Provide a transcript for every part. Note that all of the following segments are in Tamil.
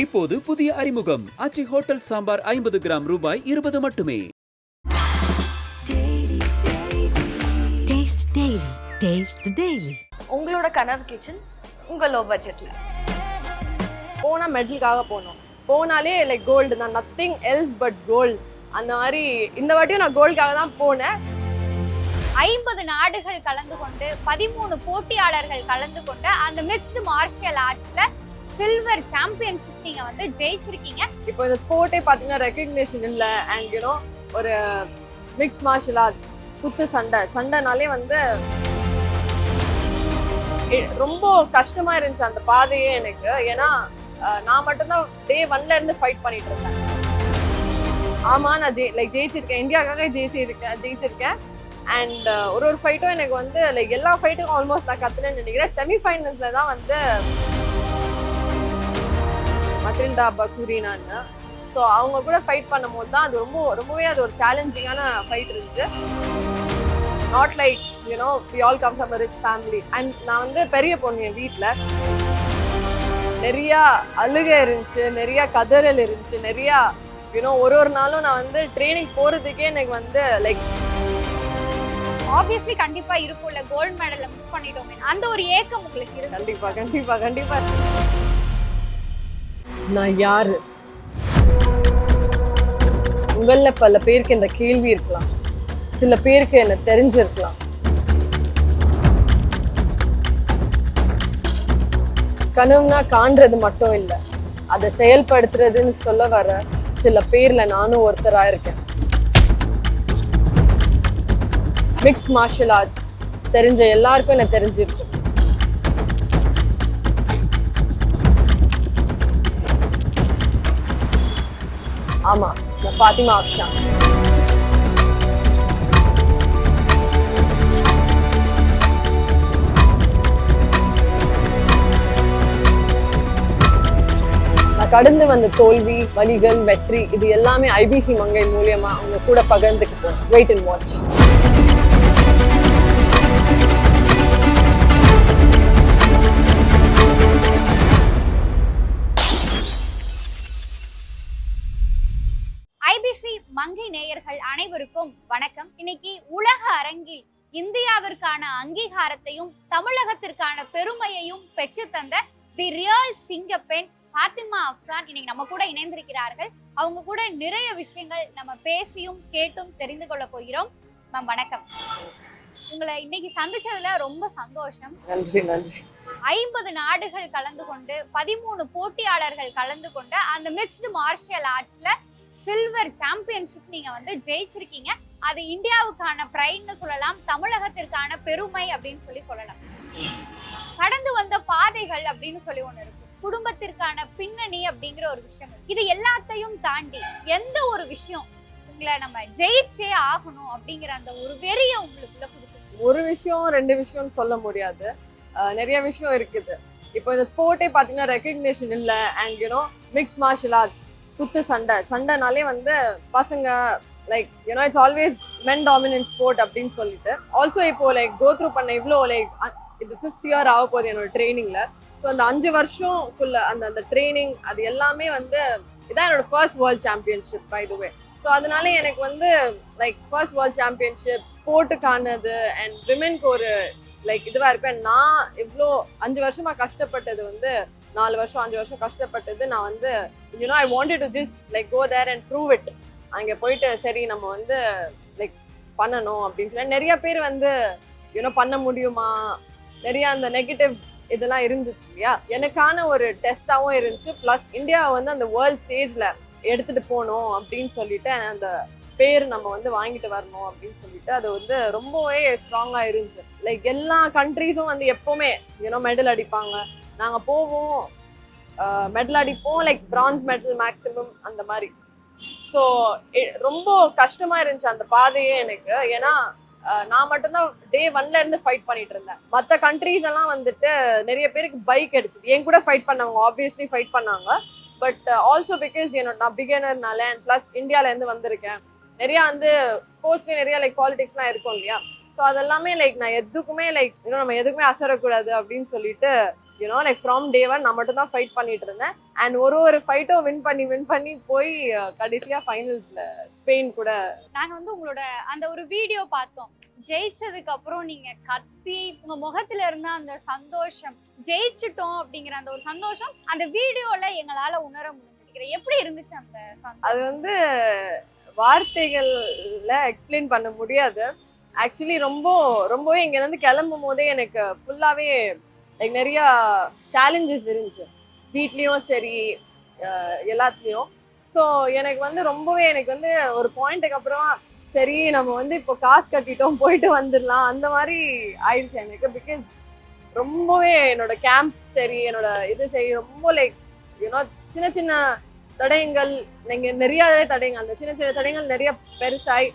இப்போது புதிய அறிமுகம் ஆச்சி ஹோட்டல் சாம்பார் 50 கிராம் ரூபாய் 20 மட்டுமே. உங்களோட கனவு கிச்சன் உங்க லோ பட்ஜெட்ல போனா மெடலுக்காக போனோம். போனாலே லைக் கோல்டு தான், நத்திங் எல்ஸ் பட் கோல்டு. அந்த மாதிரி இந்த வாட்டியும் நான் கோல்டுக்காக தான் போனேன். 50 நாடுகள் கலந்து கொண்டு 13 போட்டியாளர்கள் கலந்து கொண்டு அந்த மிக்ஸ்டு மார்ஷியல் ஆர்ட்ஸ்ல சில்வர் சாம்பியன்ஷிப் நீங்க வந்து ஜெயிச்சிருக்கீங்க. இப்போ இந்த ஸ்போர்ட்டே பார்த்தீங்கன்னா ரெகக்னேஷன் இல்லை. அண்ட் யூனோ ஒரு மிக்ஸ் மார்ஷியல் ஆர்ட்ஸ் குத்து சண்டைனாலே வந்து ரொம்ப கஷ்டமா இருந்துச்சு அந்த பாதையே எனக்கு. ஏன்னா நான் மட்டும்தான் டே 1ல இருந்து ஃபைட் பண்ணிட்டு இருந்தேன். ஆமா, நான் ஜெயிச்சிருக்கேன், இந்தியாவுக்காக ஜெயிச்சிருக்கேன். அண்ட் ஒரு ஃபைட்டும் எனக்கு வந்து லைக் எல்லா ஃபைட்டுக்கும் ஆல்மோஸ்ட் நான் கத்துனேன்னு நினைக்கிறேன். செமிஃபைனல்ஸ்ல தான் வந்து மட்டில்டா பக்கூரினான்னு, ஸோ அவங்க கூட ஃபைட் பண்ணும்போது தான் அது ரொம்பவே அது ஒரு சேலஞ்சிங்கான ஃபைட் இருந்துச்சு. Not like you know we all come from a rich family. And நான் வந்து பெரிய பொண்ணு, என் வீட்டில் நிறையா அழுகை இருந்துச்சு, நிறையா கதறல் இருந்துச்சு, நிறையா யூனோ ஒரு நாளும் நான் வந்து ட்ரைனிங் போகிறதுக்கே எனக்கு வந்து லைக் ஆப்வியஸ்லி கண்டிப்பா இருக்கும்ல, கோல்டு மெடலை மிஸ் பண்ணிட்டோமே அந்த ஒரு ஏக்கம் உங்களுக்கு இருக்கு. கண்டிப்பா. நான் யாரு? உங்கள பல பேருக்கு இந்த கேள்வி இருக்கலாம், சில பேருக்கு என்ன தெரிஞ்சிருக்கலாம். கனவுனா காண்றது மட்டும் இல்லை, அதை செயல்படுத்துறதுன்னு சொல்ல வர சில பேர்ல நானும் ஒருத்தரா இருக்கேன். மிக்ஸ் மார்ஷியல் ஆர்ட்ஸ் தெரிஞ்ச எல்லாருக்கும் என்ன தெரிஞ்சிருக்கு. ஆமா, நான் ஃபாத்திமா அஃப்ஷான். நான் கடந்து வந்த தோல்வி, வலிகள், வெற்றி இது எல்லாமே ஐபிசி மங்கை மூலியமா அவங்க கூட பகிர்ந்துக்கு போறேன். Wait and watch. ஐபிசி மங்கை நேயர்கள் அனைவருக்கும் வணக்கம். இன்னைக்கு உலக அரங்கில் இந்தியாவிற்கான அங்கீகாரத்தையும் தமிழகத்திற்கான பெருமையையும் பெற்று தந்த தி ரியல் சிங்கப்பெண் ஃபாத்திமா அஃப்ஷான் இன்னைக்கு நம்ம கூட இணைந்திருக்கிறார்கள். அவங்க கூட நிறைய விஷயங்கள் நம்ம பேசியும் கேட்டும் தெரிந்து கொள்ள போகிறோம். மேம் வணக்கம். உங்களை இன்னைக்கு சந்திச்சதுல ரொம்ப சந்தோஷம். நன்றி. 50 நாடுகள் கலந்து கொண்டு 13 போட்டியாளர்கள் கலந்து கொண்டு அந்த மிக்ஸ்டு மார்ஷியல் ஆர்ட்ஸ்ல சில்வர் சாம்பியன்ஷிப் நீங்க வந்து ஜெயிச்சிருக்கீங்க. அது இந்தியாவுக்கான பிரைட்னு சொல்லலாம், தமிழகத்திற்கான பெருமை அப்படின்னு சொல்லலாம். கடந்து வந்த பாதைகள் அப்படின்னு சொல்லி ஒண்ணு இருக்கு, குடும்பத்திற்கான பின்னணி அப்படிங்கிற ஒரு விஷயம். இது எல்லாத்தையும் தாண்டி எந்த ஒரு விஷயம் உங்களை நம்ம ஜெயிச்சே ஆகணும் அப்படிங்கிற அந்த ஒரு வெறிய உங்களுக்குள்ள கொடுக்கும்? ஒரு விஷயம் 2 விஷயம் சொல்ல முடியாது, நிறைய விஷயம் இருக்குது. இப்போ இந்த ஸ்போர்ட்டே பார்த்தீங்கன்னா ரெகக்னேஷன் இல்லை. And you know mix martial arts குத்து சண்டைனாலே வந்து பசங்க like you know it's always men dominant sport அப்படின்னு சொல்லிட்டு. ஆல்சோ இப்போ லைக் கோ த்ரூ பண்ண இவ்வளோ லைக் இது 5th இயர் ஆக போகுது என்னோட ட்ரைனிங்ல. ஸோ அந்த 5 வருஷம்குள்ள அந்த ட்ரைனிங் அது எல்லாமே வந்து இதான் என்னோட first world championship by the way. So அதனால எனக்கு வந்து லைக் ஃபர்ஸ்ட் வேர்ல்ட் சாம்பியன்ஷிப் ஸ்போர்ட்டுக்கானது அண்ட் விமென்க்கு ஒரு லைக் இதுவாக இருப்பேன். நான் இவ்வளோ 5 வருஷமா கஷ்டப்பட்டது வந்து 4 வருஷம் 5 வருஷம் கஷ்டப்பட்டது நான் வந்து you know I wanted to just like go there and prove it. அங்கே போயிட்டு சரி நம்ம வந்து லைக் பண்ணணும் அப்படின்னு சொல்லி நிறைய பேர் வந்து யூனோ பண்ண முடியுமா, நிறைய அந்த நெகட்டிவ் இதெல்லாம் இருந்துச்சு இல்லையா. எனக்கான ஒரு டெஸ்டாகவும் இருந்துச்சு. ப்ளஸ் இந்தியாவை வந்து அந்த வேர்ல்ட் ஸ்டேஜில் எடுத்துகிட்டு போகணும் அப்படின்னு சொல்லிட்டு அந்த பேர் நம்ம வந்து வாங்கிட்டு வரணும் அப்படின்னு சொல்லிட்டு அது வந்து ரொம்பவே ஸ்ட்ராங்காக இருந்துச்சு. லைக் எல்லா கண்ட்ரீஸும் வந்து எப்போவுமே யூனோ மெடல் அடிப்பாங்க, நாங்கள் போவோம் மெடல் அடிப்போம், லைக் பிரான்ஸ் மெடல் மேக்ஸிமம் அந்த மாதிரி. ஸோ ரொம்ப கஷ்டமாக இருந்துச்சு அந்த பாதையே எனக்கு. ஏன்னா நான் மட்டும்தான் டே 1ல இருந்து ஃபைட் பண்ணிட்டு இருந்தேன். மற்ற கண்ட்ரீஸ் எல்லாம் வந்துட்டு நிறைய பேருக்கு பைக் அடிச்சுது, என் கூட ஃபைட் பண்ணவங்க ஆப்வியஸ்லி ஃபைட் பண்ணாங்க. பட் ஆல்சோ பிகாஸ் நான் பிகினர்னால அண்ட் ப்ளஸ் இந்தியாவிலேருந்து வந்திருக்கேன். நிறையா வந்து ஸ்போர்ட்ஸ்லேயே நிறையா லைக் பாலிடிக்ஸ்லாம் இருக்கும் இல்லையா. ஸோ அதெல்லாமே லைக் நான் எதுக்குமே லைக் இன்னும் நம்ம எதுக்குமே அசரக்கூடாது அப்படின்னு சொல்லிட்டு you know like from day one நான் மட்டும் தான் ஃபைட் பண்ணிட்டு இருந்தேன். அண்ட் ஒரு ஃபைட்டும் வின் பண்ணி போய் கடைசியா ஃபைனல்ஸ்ல ஸ்பெயின் கூட. நாங்க வந்து உங்களோட அந்த ஒரு வீடியோ பார்த்தோம். ஜெயிச்சதுக்கு அப்புறம் நீங்க கத்தி உங்க முகத்துல இருந்த அந்த சந்தோஷம், ஜெயிச்சிட்டோம் அப்படிங்கிற அந்த ஒரு சந்தோஷம் அந்த வீடியோல எங்களால உணர முடிஞ்சிருக்கிற. எப்படி இருந்துச்சு அந்த சந்தோஷம்? அது வந்து வார்த்தைகள்ல எக்ஸ்பிளைன் பண்ண முடியாது. ஆக்சுவலி ரொம்பவே இங்க இருந்து கிளம்பும் போதே எனக்கு ஃபுல்லாவே லைக் நிறைய சேலஞ்சஸ் இருந்துச்சு, வீட்லயும் சரி எல்லாத்துலயும். ஸோ எனக்கு வந்து ஒரு பாயிண்ட்டுக்கு அப்புறம் சரி நம்ம வந்து இப்போ காசு கட்டிட்டோம் போயிட்டு வந்துடலாம் அந்த மாதிரி ஆயிடுச்சு எனக்கு. பிகாஸ் ரொம்பவே என்னோட கேம்ப் சரி என்னோட இது சரி ரொம்ப லைக் யூனோ சின்ன சின்ன தடயங்கள், நிறையவே தடயங்கள், அந்த சின்ன சின்ன தடயங்கள் நிறைய பெருசாய்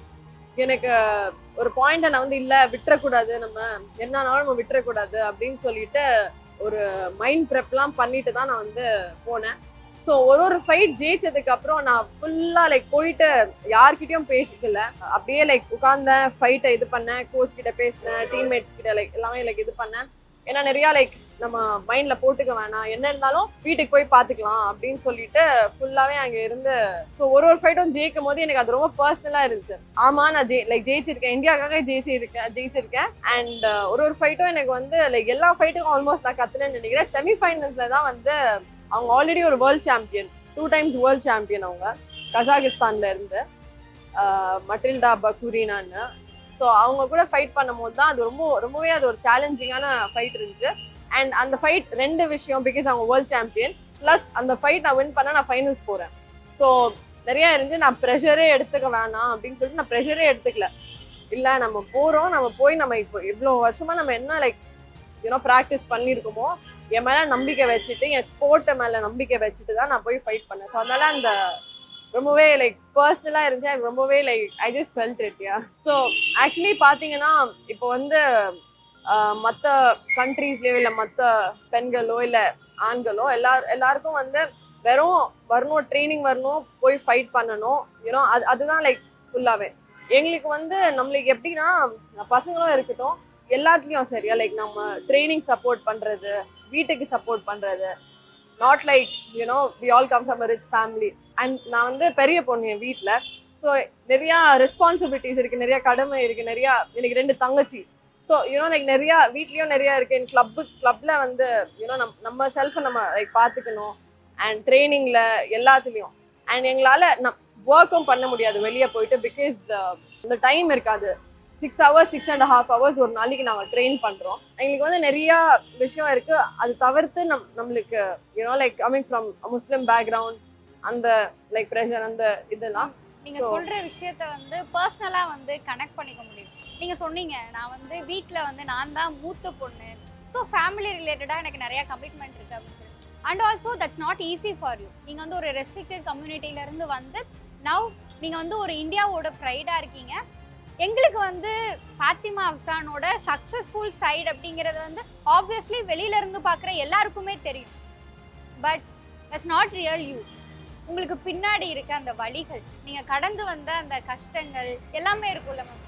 எனக்கு ஒரு பாயிண்ட நான் வந்து இல்ல விட்டுறக்கூடாது, நம்ம என்னன்னாலும் நம்ம விட்டுறக்கூடாது அப்படின்னு சொல்லிட்டு ஒரு மைண்ட் ப்ரெப்லாம் பண்ணிட்டு தான் நான் வந்து போனேன். ஸோ ஒரு ஃபைட் ஜெயிச்சதுக்கு அப்புறம் நான் ஃபுல்லா லைக் போயிட்டு யார்கிட்டயும் பேசிக்கல, அப்படியே லைக் உட்கார்ந்தேன், ஃபைட்டை இது பண்ணேன், கோச் கிட்ட பேசினேன், டீம்மேட்ஸ் கிட்ட லைக் எல்லாமே லைக் இது பண்ணேன். ஏன்னா நிறைய லைக் நம்ம மைண்ட்ல போட்டுக்க வேணாம், என்ன இருந்தாலும் வீட்டுக்கு போய் பாத்துக்கலாம் அப்படின்னு சொல்லிட்டு ஃபுல்லாவே அங்க இருந்து. ஸோ ஒரு ஃபைட்டும் ஜெயிக்கும் போது எனக்கு அது ரொம்ப பர்சனலா இருந்துச்சு. ஆமா நான் ஜெயிச்சிருக்கேன், இந்தியாவுக்காக ஜெயிச்சிருக்கேன். அண்ட் ஒரு ஃபைட்டும் எனக்கு வந்து லைக் எல்லா ஃபைட்டுக்கும் ஆல்மோஸ்ட் நான் கத்துனேன்னு நினைக்கிறேன். செமிஃபைனல்ஸ்ல தான் வந்து அவங்க ஆல்ரெடி ஒரு world champion, 2 times world champion அவங்க கசாகிஸ்தான்ல இருந்து, மட்டில்டா பக்குரினான்னு. ஸோ அவங்க கூட ஃபைட் பண்ணும் போது தான் அது ரொம்பவே அது ஒரு சேலஞ்சிங்கான ஃபைட் இருந்துச்சு. அண்ட் அந்த ஃபைட் 2 விஷயம், பிகாஸ் அவங்க வேர்ல்ட் சாம்பியன் ப்ளஸ் அந்த ஃபைட் நான் வின் பண்ண நான் ஃபைனல்ஸ் போகிறேன். ஸோ நிறையா இருந்துச்சு. நான் ப்ரெஷரே எடுத்துக்க வேணாம் அப்படின்னு சொல்லிட்டு நான் ப்ரெஷரே எடுத்துக்கல. இல்லை நம்ம போகிறோம், நம்ம போய் நம்ம இப்போ இவ்வளோ வருஷமாக நம்ம என்ன லைக் யூனோ ப்ராக்டிஸ் பண்ணியிருக்கோமோ என் மேலே நம்பிக்கை வச்சுட்டு, என் ஸ்போர்ட்டை மேலே நம்பிக்கை வச்சுட்டு தான் நான் போய் ஃபைட் பண்ணேன். ஸோ அதனால அந்த ரொம்பவே லைக் பர்சனலாக இருந்துச்சு. எனக்கு ரொம்பவே like I just felt it. Yeah. So actually பார்த்தீங்கன்னா இப்போ வந்து மற்ற கண்ட்ரீஸ்லேயோ இல்லை மற்ற பெண்களோ இல்லை ஆண்களோ எல்லாருக்கும் வந்து வெறும் வரணும், ட்ரைனிங் வரணும், போய் ஃபைட் பண்ணணும், யூனோ அதுதான் லைக் ஃபுல்லாகவே. எங்களுக்கு வந்து நம்மளுக்கு எப்படின்னா பசங்களும் இருக்கட்டும் எல்லாத்துலேயும் சரியா லைக் நம்ம ட்ரைனிங் சப்போர்ட் பண்ணுறது, வீட்டுக்கு சப்போர்ட் பண்ணுறது, not like you know we all come from a rich family. And நான் வந்து பெரிய பொண்ணு என் வீட்டில். ஸோ நிறையா ரெஸ்பான்சிபிலிட்டிஸ் இருக்குது, நிறையா கடமை இருக்குது, நிறையா எனக்கு 2 தங்கச்சி. ஸோ யூனோ லைக் நிறையா வீட்லேயும் நிறையா இருக்குது. என் கிளப்பில் வந்து யூனோ நம்ம செல்ஃபை நம்ம லைக் பார்த்துக்கணும். அண்ட் ட்ரைனிங்கில் எல்லாத்துலேயும். அண்ட் எங்களால் ஒர்க்கும் பண்ண முடியாது வெளியே போயிட்டு, பிகாஸ் இந்த டைம் இருக்காது. 6 hours 6.5 hours ஒரு நாளைக்கு நாங்கள் ட்ரெயின் பண்ணுறோம். எங்களுக்கு வந்து நிறையா விஷயம் இருக்குது. அது தவிர்த்து நம்மளுக்கு you know like coming from Muslim background அந்த லைக் ப்ரெஷர் அந்த இதெல்லாம் நீங்க சொல்ற விஷயத்த வந்து பர்சனலா வந்து கனெக்ட் பண்ணிக்க முடியும். நீங்க சொன்னீங்க நான் வந்து வீட்ல வந்து நான் தான் மூத்த பொண்ணு, ஸோ ஃபேமிலி ரிலேட்டடா எனக்கு நிறைய கமிட்மெண்ட் இருக்கு அப்படின்னு சொல்லி. And also that's not easy for you. நீங்க வந்து ஒரு ரெஸ்ட்ரிக்டட் கம்யூனிட்டில இருந்து வந்து நவ் நீங்க வந்து ஒரு இந்தியாவோட ப்ரைடா இருக்கீங்க. எங்களுக்கு வந்து ஃபாத்திமா அஃப்சானோட சக்ஸஸ்ஃபுல் சைடு அப்படிங்கிறது வந்து ஆப்வியஸ்லி வெளியில இருந்து பார்க்குற எல்லாருக்குமே தெரியும். But that's not real you. உங்களுக்கு பின்னாடி இருக்க அந்த வலிகள், நீங்க கடந்து வந்த அந்த கஷ்டங்கள் எல்லாமே இருக்கும்ல மேம்.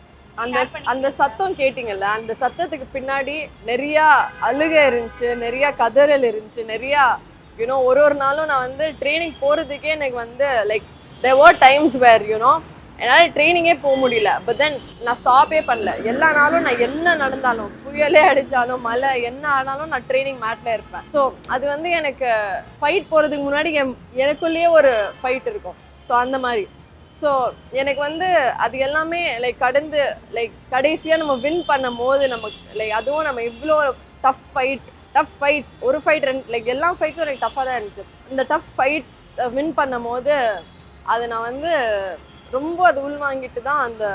அந்த சத்தம் கேட்டீங்கல்ல, அந்த சத்தத்துக்கு பின்னாடி நிறைய அழுகை இருந்துச்சு, நிறைய கதறல் இருந்துச்சு, நிறைய யூனோ ஒரு நாளும் நான் வந்து ட்ரைனிங் போறதுக்கே எனக்கு வந்து like there were times where you know என்னால் ட்ரைனிங்கே போக முடியல. பட் தென் நான் ஸ்டாப்பே பண்ணல. எல்லா நாளும் நான் என்ன நடந்தாலும், புயலே அடித்தாலும், மழை என்ன ஆனாலும் நான் ட்ரைனிங் மேட்டில் இருப்பேன். ஸோ அது வந்து எனக்கு ஃபைட் போகிறதுக்கு முன்னாடி எனக்குள்ளேயே ஒரு ஃபைட் இருக்கும். ஸோ அந்த மாதிரி. ஸோ எனக்கு வந்து அது எல்லாமே லைக் கடந்து லைக் கடைசியாக நம்ம வின் பண்ணும் போது நமக்கு லைக் அதுவும் நம்ம இவ்வளோ டஃப் ஃபைட் ஒரு ஃபைட் 2 லைக் எல்லா ஃபைட்டும் எனக்கு டஃப்பாக தான் இருந்துச்சு. இந்த டஃப் ஃபைட் வின் பண்ணும் போது அது நான் வந்து ரொம்ப அது உள்வாங்கிட்டு தான் அந்த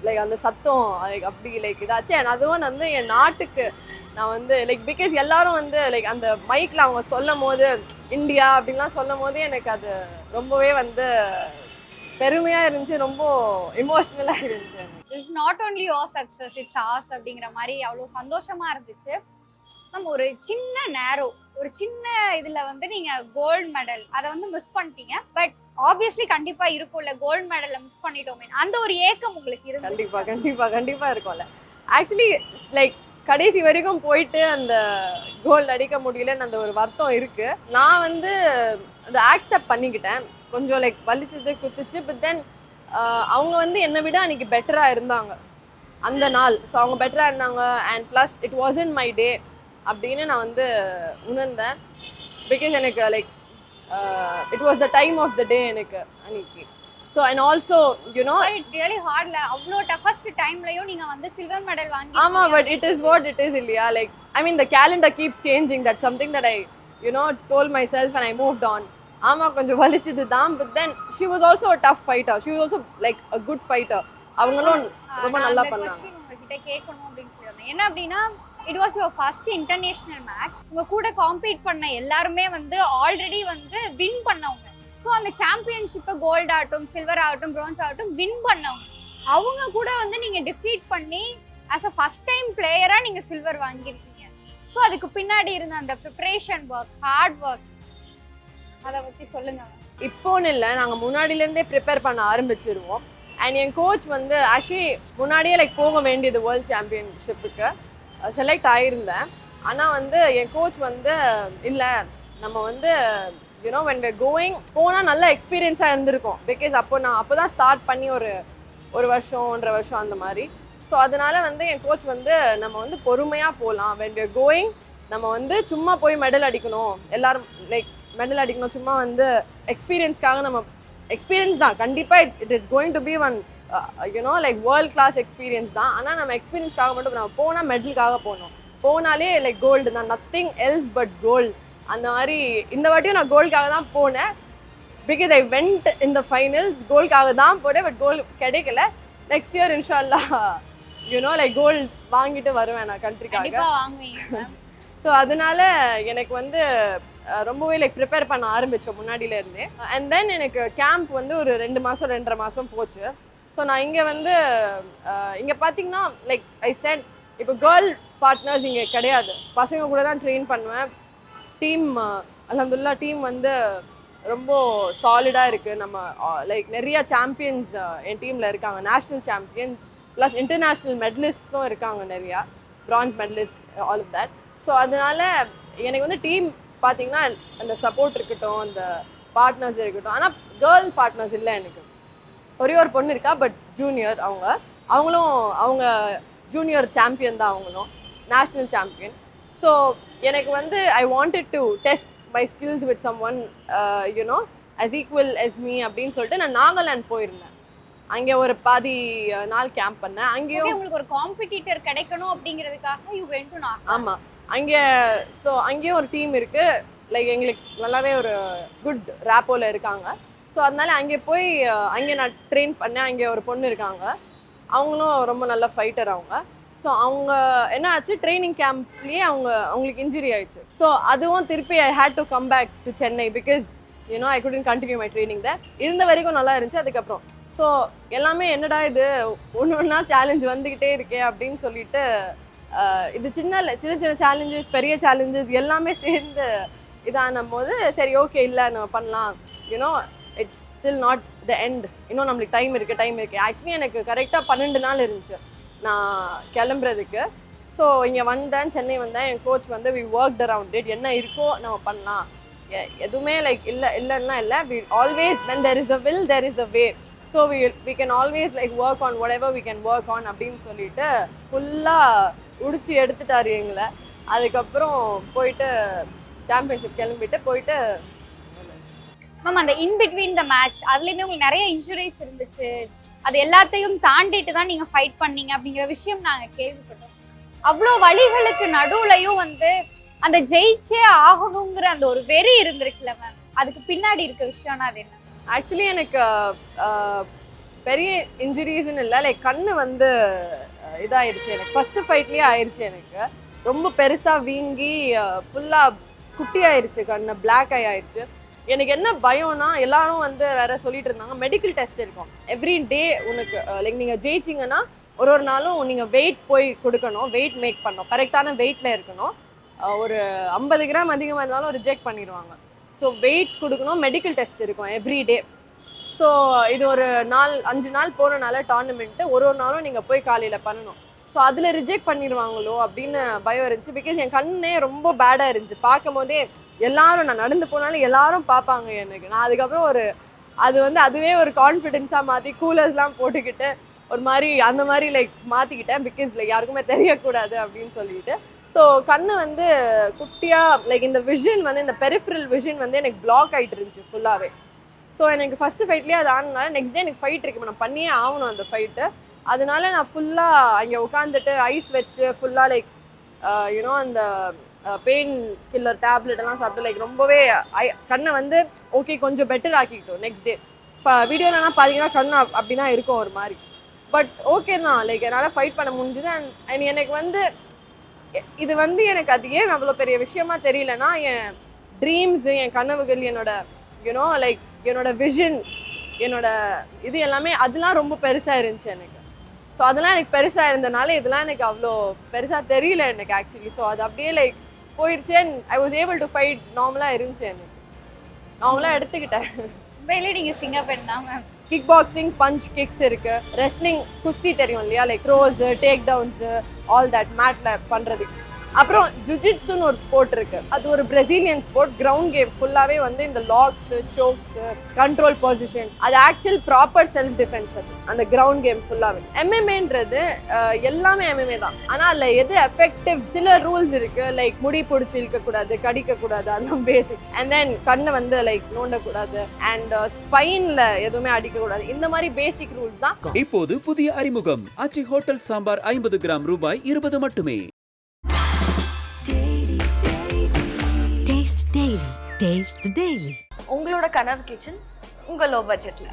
லைக் அந்த சத்தம் லைக் அப்படி லைக் இதாச்சு. அண்ட் அதுவும் வந்து என் நாட்டுக்கு நான் வந்து லைக் பிகாஸ் எல்லாரும் வந்து லைக் அந்த மைக்கில் அவங்க சொல்லும் போது இந்தியா அப்படின்லாம் சொல்லும் போது எனக்கு அது ரொம்பவே வந்து பெருமையாக இருந்துச்சு, ரொம்ப எமோஷ்னலாக இருந்துச்சு. It's not only your success, it's as அப்படிங்கிற மாதிரி அவ்வளோ சந்தோஷமா இருந்துச்சு. மேம் ஒரு சின்ன இதுல வந்து நீங்க கோல்டு மெடல் அதை வந்து மிஸ் பண்ணிட்டீங்க. பட் ஆப்வியஸ்லி கண்டிப்பா இருக்கும்ல, கோல்டு மெடலை மிஸ் பண்ணிட்டோமே அந்த ஒரு ஏக்கம் உங்களுக்கு இருக்கு. கண்டிப்பா இருக்கும்ல. ஆக்சுவலி லைக் கடைசி வரைக்கும் போயிட்டு அந்த கோல்டு அடிக்க முடியலன்னு அந்த ஒரு வருத்தம் இருக்கு. நான் வந்து அதை ஆக்செப்ட் பண்ணிக்கிட்டேன். கொஞ்சம் லைக் வலிச்சது குத்துச்சு. பட் தென் அவங்க வந்து என்னை விட அன்னைக்கு பெட்டரா இருந்தாங்க அந்த நாள். ஸோ அவங்க பெட்டரா இருந்தாங்க. And plus it wasn't my day அப்படின்னு நான் வந்து உணர்ந்தேன். பிகாஸ் எனக்கு like it was the time of the day எனக்கு அன்னைக்கு. So and also you know it's really ஹார்ட்ல அவ்வளோ டஃபஸ்ட் டைம்லயும் நீங்க வந்து சில்வர் மெடல் வாங்கி. ஆமா, but it is what it is இல்லையா. Like I mean the calendar keeps changing. That something that I told myself and I moved on. ஆமா, கொஞ்சம் வலிச்சது தான். But then she was also a tough fighter. She was also like a good fighter. அவங்களும் ரொம்ப நல்லா பண்ணாங்க. உங்ககிட்ட கேட்கணும் அப்படின்னு சொல்லியிருந்தேன். என்ன அப்படின்னா it was your first international match. உங்க கூட காம்பீட் பண்ண எல்லாருமே வந்து ஆல்ரெடி வந்து வின் பண்ணவங்க. ஸோ அந்த சாம்பியன்ஷிப்பை கோல்ட் ஆகட்டும், சில்வர் ஆகட்டும், பிரான்ஸ் ஆகட்டும் வின் பண்ணவங்க. அவங்க கூட வந்து நீங்க டிஃபீட் பண்ணி ஆஸ் அ ஃபர்ஸ்ட் டைம் பிளேயரா நீங்க சில்வர் வாங்கியிருக்கீங்க. ஸோ அதுக்கு பின்னாடி இருந்த அந்த ப்ரிப்பரேஷன் ஒர்க், ஹார்ட் ஒர்க், அதை பத்தி சொல்லுங்க. இப்போன்னு இல்லை, நாங்கள் முன்னாடியிலேருந்தே ப்ரிப்பேர் பண்ண ஆரம்பிச்சிருவோம். அண்ட் என் கோச் வந்து ஆக்சுவலி முன்னாடியே லைக் போக வேண்டியது வேர்ல்ட் சாம்பியன்ஷிப்புக்கு செலக்ட் ஆகியிருந்தேன். ஆனால் வந்து என் கோச் வந்து இல்லை, நம்ம வந்து when we're going போனால் நல்ல எக்ஸ்பீரியன்ஸாக இருந்திருக்கும். பிகாஸ் அப்போ தான் ஸ்டார்ட் பண்ணி ஒரு வருஷம் 1.5 வருஷம் அந்த மாதிரி. ஸோ அதனால வந்து என் கோச் வந்து நம்ம வந்து பொறுமையாக போகலாம். when we're going நம்ம வந்து சும்மா போய் மெடல் அடிக்கணும், எல்லாரும் லைக் மெடல் அடிக்கணும், சும்மா வந்து எக்ஸ்பீரியன்ஸ்க்காக நம்ம எக்ஸ்பீரியன்ஸ் தான் கண்டிப்பாக it is going to be one like world class experience தான். ஆனால் நம்ம எக்ஸ்பீரியன்ஸ்க்காக மட்டும் நம்ம போனால் மெடலுக்காக போனாலே லைக் கோல்டு தான், நத்திங் எல்ஸ் பட் கோல்டு. அந்த மாதிரி இந்த வாட்டியும் நான் கோல்டுக்காக தான் போனேன். Because I went in the finals. கோல்டுக்காக தான் போனேன், பட் கோல்டு கிடைக்கல. நெக்ஸ்ட் இயர் இன்ஷால்லா லைக் கோல்டு வாங்கிட்டு வருவேன் நான் கண்ட்ரிக்காக. ஸோ அதனால எனக்கு வந்து ரொம்பவே லைக் ப்ரிப்பேர் பண்ண ஆரம்பித்தோம் முன்னாடியிலேருந்தே. அண்ட் தென் எனக்கு கேம்ப் வந்து ஒரு 2 மாதம் 2.5 மாதம் போச்சு. ஸோ நான் இங்கே வந்து இங்கே பார்த்தீங்கன்னா லைக் ஐ செட் இப்போ கேர்ள் பார்ட்னர்ஸ் இங்கே கிடையாது. பசங்க கூட தான் ட்ரெயின் பண்ணுவேன். டீம் அல்ஹம்துலில்லாஹ் டீம் வந்து ரொம்ப சாலிடாக இருக்குது. நம்ம லைக் நிறைய சாம்பியன்ஸ் என் டீமில் இருக்காங்க. நேஷ்னல் சாம்பியன்ஸ் ப்ளஸ் இன்டர்நேஷ்னல் மெடலிஸ்ட்டும் இருக்காங்க, நிறையா bronze medalist, all of that. So அதனால எனக்கு வந்து டீம் பார்த்தீங்கன்னா அந்த சப்போர்ட் இருக்கட்டும், அந்த பார்ட்னர்ஸ் இருக்கட்டும். ஆனால் கேர்ள் பார்ட்னர்ஸ் இல்லை எனக்கு. ஒரே ஒரு பொண்ணு இருக்கா, பட் ஜூனியர். அவங்க ஜூனியர் சாம்பியன் தான், அவங்களும் நேஷ்னல் சாம்பியன். ஸோ எனக்கு வந்து I wanted to test my skills with someone as equal as me அப்படின்னு சொல்லிட்டு நான் நாகாலாந்து போயிருந்தேன். அங்கே ஒரு பாதி நாள் கேம்ப் பண்ணேன். அங்கேயும் உங்களுக்கு ஒரு காம்படிட்டர் கிடைக்கணும் அப்படிங்கிறதுக்காக யூ வென்ட் டு நாகாலாந்து. ஆமாம், அங்கேயும் ஒரு டீம் இருக்கு. லைக் எங்களுக்கு நல்லாவே ஒரு குட் ரேப்போல இருக்காங்க. ஸோ அதனால அங்கே போய் அங்கே நான் ட்ரெயின் பண்ணேன். அங்கே ஒரு பொண்ணு இருக்காங்க, அவங்களும் ரொம்ப நல்ல ஃபைட்டர் அவங்க. ஸோ அவங்க என்ன ஆச்சு, ட்ரைனிங் கேம்ப்லேயே அவங்களுக்கு இன்ஜுரி ஆயிடுச்சு. ஸோ அதுவும் திருப்பி I had to come back to Chennai because I couldn't continue my training there. இருந்த வரைக்கும் நல்லா இருந்துச்சு. அதுக்கப்புறம் ஸோ எல்லாமே என்னடா இது ஒன்றா சேலஞ்ச் வந்துக்கிட்டே இருக்கே அப்படின்னு சொல்லிட்டு இது சின்ன சேலஞ்சஸ், பெரிய சேலஞ்சஸ் எல்லாமே சேர்ந்து இதான போது சரி ஓகே இல்லை நம்ம பண்ணலாம். It's still not the end. இன்னும் நம்மளுக்கு டைம் இருக்குது. ஆக்சுவலி எனக்கு கரெக்டாக 12 நாள் இருந்துச்சு நான் கிளம்புறதுக்கு. ஸோ இங்கே வந்தேன், சென்னை வந்தேன். என் கோச் வந்து வி ஒர்க்ட் அரவுண்ட் இட். என்ன இருக்கோ நம்ம பண்ணலாம், எதுவுமே லைக் இல்லைன்னா இல்லை. We always when there is a will there is a way. So we can always like work on whatever we can work on அப்படின்னு சொல்லிட்டு ஃபுல்லாக உடிச்சு எடுத்துட்டாரு எங்களை. அதுக்கப்புறம் போயிட்டு சாம்பியன்ஷிப் கிளம்பிட்டு போயிட்டு மேம் அந்த இன் பிட்வீன் த மேட்ச் அதுலேயுமே உங்களுக்கு நிறைய இன்ஜுரிஸ் இருந்துச்சு. அது எல்லாத்தையும் தாண்டிட்டு தான் நீங்கள் ஃபைட் பண்ணீங்க அப்படிங்கிற விஷயம் நாங்கள் கேள்விப்பட்டோம். அவ்வளோ வழிகளுக்கு நடுவுலையும் வந்து அந்த ஜெயிச்சே ஆகணுங்கிற அந்த ஒரு வெறி இருந்திருக்குல்ல மேம், அதுக்கு பின்னாடி இருக்க விஷயம்னா அது என்ன? ஆக்சுவலி எனக்கு பெரிய இன்ஜுரிஸ்ன்னு இல்லை, லைக் கண்ணு வந்து இதாகிடுச்சு. எனக்கு ஃபஸ்ட்டு ஃபைட்லேயே ஆயிடுச்சு. எனக்கு ரொம்ப பெருசாக வீங்கி ஃபுல்லாக குட்டி ஆயிடுச்சு, கண்ணு பிளாக் ஆயிடுச்சு. எனக்கு என்ன பயம்னா எல்லாரும் வந்து வேற சொல்லிட்டு இருந்தாங்க மெடிக்கல் டெஸ்ட் இருக்கும் எவ்ரி டே. உனக்கு லைக் நீங்கள் ஜெயிச்சிங்கன்னா ஒரு நாளும் நீங்கள் வெயிட் போய் கொடுக்கணும், வெயிட் மேக் பண்ணணும், கரெக்டான வெயிட்டில் இருக்கணும். ஒரு 50 கிராம் அதிகமாக இருந்தாலும் ரிஜெக்ட் பண்ணிடுவாங்க. ஸோ வெயிட் கொடுக்கணும், மெடிக்கல் டெஸ்ட் இருக்கும் எவ்ரி டே. ஸோ இது ஒரு 5 நாள் போகிறனால டோர்னமெண்ட்டு ஒரு நாளும் நீங்கள் போய் காலையில் பண்ணணும். ஸோ அதில் ரிஜெக்ட் பண்ணிடுவாங்களோ அப்படின்னு பயம் இருந்துச்சு. பிகாஸ் என் கண்ணே ரொம்ப பேடாக இருந்துச்சு. பார்க்கும் போதே எல்லாரும், நான் நடந்து போனாலும் எல்லாரும் பார்ப்பாங்க எனக்கு. நான் அதுக்கப்புறம் அதுவே ஒரு கான்ஃபிடென்ஸாக மாற்றி கூலர்ஸ்லாம் போட்டுக்கிட்டு ஒரு மாதிரி அந்த மாதிரி லைக் மாற்றிக்கிட்டேன். பிகாஸ் லைக் யாருக்குமே தெரியக்கூடாது அப்படின்னு சொல்லிட்டு. ஸோ கண்ணு வந்து குட்டியாக லைக் இந்த விஷன் வந்து இந்த பெரிஃபரல் விஷன் வந்து எனக்கு பிளாக் ஆகிட்டு இருந்துச்சு ஃபுல்லாகவே. ஸோ எனக்கு ஃபஸ்ட்டு ஃபைட்லேயே அது ஆனதுனால நெக்ஸ்ட் டே எனக்கு ஃபைட் இருக்கு, நான் பண்ணியே ஆகணும் அந்த ஃபைட்டு. அதனால நான் ஃபுல்லாக அங்கே உட்காந்துட்டு ஐஸ் வச்சு ஃபுல்லாக லைக் யூனோ அந்த பெயின் கில்லர் டேப்லெட் எல்லாம் சாப்பிட்டு லைக் ரொம்பவே கண்ணை வந்து ஓகே கொஞ்சம் பெட்டர் ஆக்கிக்கிட்டோம் நெக்ஸ்ட் டே. இப்போ வீடியோலலாம் பார்த்தீங்கன்னா கண்ணு அப்படி தான் இருக்கும் ஒரு மாதிரி. பட் ஓகே தான், லைக் என்னால் ஃபைட் பண்ண முடிஞ்சுது. அண்ட் எனக்கு வந்து இது வந்து எனக்கு அது ஏன் அவ்வளோ பெரிய விஷயமா தெரியலன்னா, என் ட்ரீம்ஸு, என் கனவுகள், என்னோட யூனோ லைக் என்னோட விஷன், என்னோட இது எல்லாமே அதெல்லாம் ரொம்ப பெருசாக இருந்துச்சு எனக்கு. ஸோ அதெல்லாம் எனக்கு பெருசாக இருந்தனால இதெல்லாம் எனக்கு அவ்வளோ பெருசாக தெரியல எனக்கு ஆக்சுவலி. ஸோ அது அப்படியே லைக் போயிடுச்சு. And I was able to fight நார்மலாக இருந்துச்சு எனக்கு. நார்மலாக எடுத்துக்கிட்டேன். வெளியே நீங்கள் சிங்கப்பெண் தான் ma'am. Kick boxing, punch kicks இருக்கு, ரெஸ்லிங், குஸ்தி தெரியும் இல்லையா, like throws, take downs, all that மேட்ல பண்றதுக்கு. அப்புறம் ஜுஜிட்ஸுன்னு ஒரு ஸ்போர்ட் இருக்கு. அது ஒரு பிரசீலியன் ஸ்போர்ட், கிரவுண்ட் கேம் ஃபுல்லாவே வந்து இந்த லாக்ஸ், சோக்ஸ், கண்ட்ரோல் பொசிஷன், அது ஆக்சுவல் ப்ராப்பர் செல்ஃப் டிஃபென்ஸ். அது அந்த கிரவுண்ட் கேம் ஃபுல்லாவே. எம்எம்ஏன்றது எல்லாமே எம்எம்ஏ தான். ஆனா அதுல எது எஃபெக்டிவ், சில ரூல்ஸ் இருக்கு. லைக் முடி பிடிச்சி இழுக்க கூடாது, கடிக்க கூடாது, அதெல்லாம் பேசிக். அண்ட் தென் கண்ணை வந்து லைக் நோண்டக்கூடாது, அண்ட் ஸ்பைன்ல எதுவுமே அடிக்க கூடாது. இந்த மாதிரி பேசிக் ரூல்ஸ் தான். இப்போது புதிய அறிமுகம் ஆச்சி ஹோட்டல் சாம்பார் 50 கிராம் ரூபாய் 20 மட்டுமே. Taste the Daily. உங்களோட கனவு கிச்சன் உங்க லோ பட்ஜெட்ல.